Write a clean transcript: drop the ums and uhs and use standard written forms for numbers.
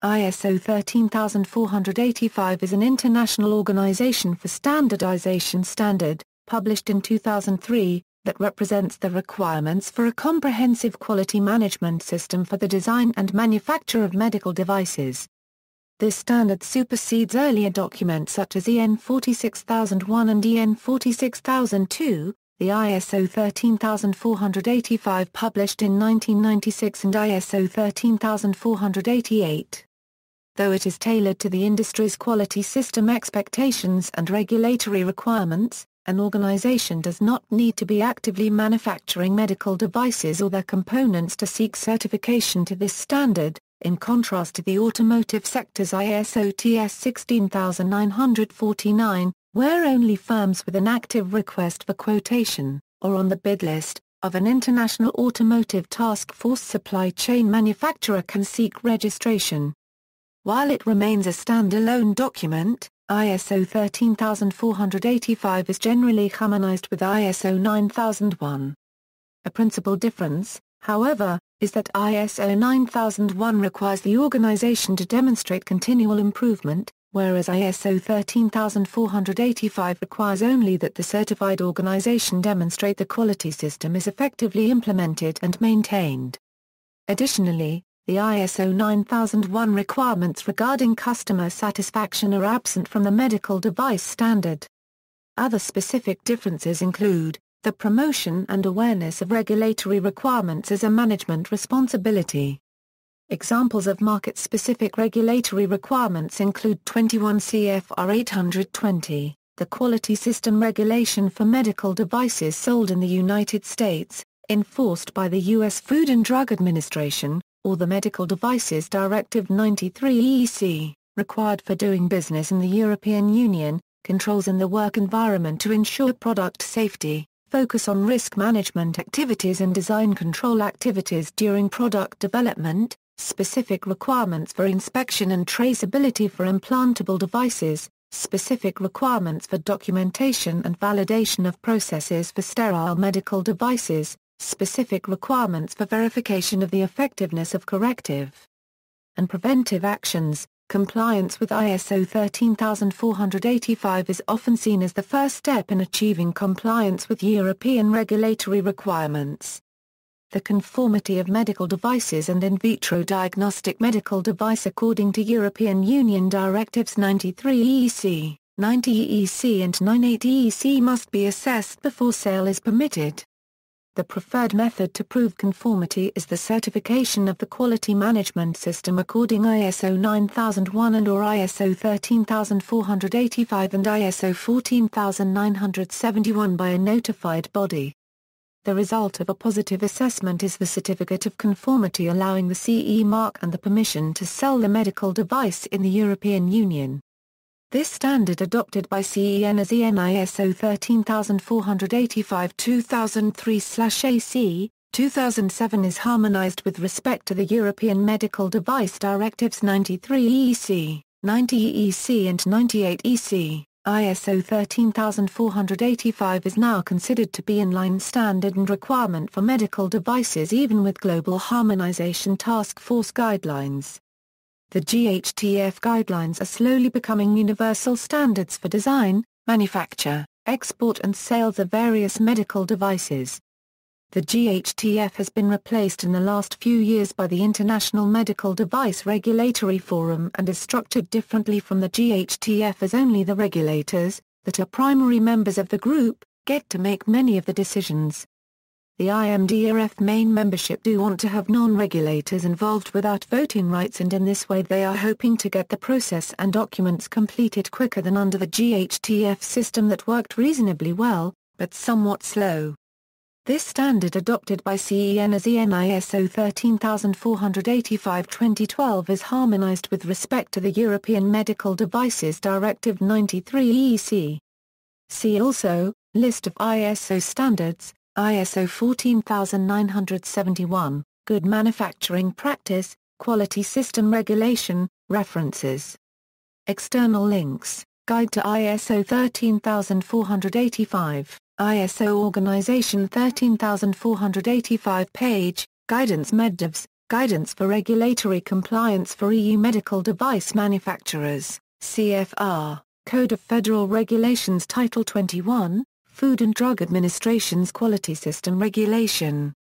ISO 13485 is an international organization for standardization standard, published in 2003, that represents the requirements for a comprehensive quality management system for the design and manufacture of medical devices. This standard supersedes earlier documents such as EN 46001 and EN 46002, the ISO 13485 published in 1996 and ISO 13488. Though it is tailored to the industry's quality system expectations and regulatory requirements, an organization does not need to be actively manufacturing medical devices or their components to seek certification to this standard, in contrast to the automotive sector's ISO TS 16949, where only firms with an active request for quotation, or on the bid list, of an International Automotive Task Force supply chain manufacturer can seek registration. While it remains a standalone document, ISO 13485 is generally harmonized with ISO 9001. A principal difference, however, is that ISO 9001 requires the organization to demonstrate continual improvement, whereas ISO 13485 requires only that the certified organization demonstrate the quality system is effectively implemented and maintained. Additionally, the ISO 9001 requirements regarding customer satisfaction are absent from the medical device standard. Other specific differences include the promotion and awareness of regulatory requirements as a management responsibility. Examples of market-specific regulatory requirements include 21 CFR 820, the Quality System Regulation for medical devices sold in the United States, enforced by the U.S. Food and Drug Administration, or the Medical Devices Directive 93/EC, required for doing business in the European Union, controls in the work environment to ensure product safety, focus on risk management activities and design control activities during product development, specific requirements for inspection and traceability for implantable devices, specific requirements for documentation and validation of processes for sterile medical devices, specific requirements for verification of the effectiveness of corrective and preventive actions. Compliance with ISO 13485 is often seen as the first step in achieving compliance with European regulatory requirements. The conformity of medical devices and in vitro diagnostic medical device according to European Union Directives 93/EC, 90/EC and 98/EC must be assessed before sale is permitted. The preferred method to prove conformity is the certification of the quality management system according ISO 9001 and/or ISO 13485 and ISO 14971 by a notified body. The result of a positive assessment is the certificate of conformity allowing the CE mark and the permission to sell the medical device in the European Union. This standard adopted by CEN as EN ISO 13485 2003/AC, 2007 is harmonized with respect to the European Medical Device Directives 93/EC, 90/EC and 98/EC. ISO 13485 is now considered to be inline standard and requirement for medical devices even with Global Harmonization Task Force guidelines. The GHTF guidelines are slowly becoming universal standards for design, manufacture, export and sales of various medical devices. The GHTF has been replaced in the last few years by the International Medical Device Regulatory Forum and is structured differently from the GHTF as only the regulators, that are primary members of the group, get to make many of the decisions. The IMDRF main membership do want to have non-regulators involved without voting rights and in this way they are hoping to get the process and documents completed quicker than under the GHTF system that worked reasonably well, but somewhat slow. This standard adopted by CEN as EN ISO 13485 2012 is harmonized with respect to the European Medical Devices Directive 93/EC. See also, List of ISO standards, ISO 14971, Good Manufacturing Practice, Quality System Regulation, References. External links, Guide to ISO 13485, ISO Organization 13485 page, Guidance MedDevs, Guidance for Regulatory Compliance for EU Medical Device Manufacturers, CFR, Code of Federal Regulations Title 21, Food and Drug Administration's Quality System Regulation.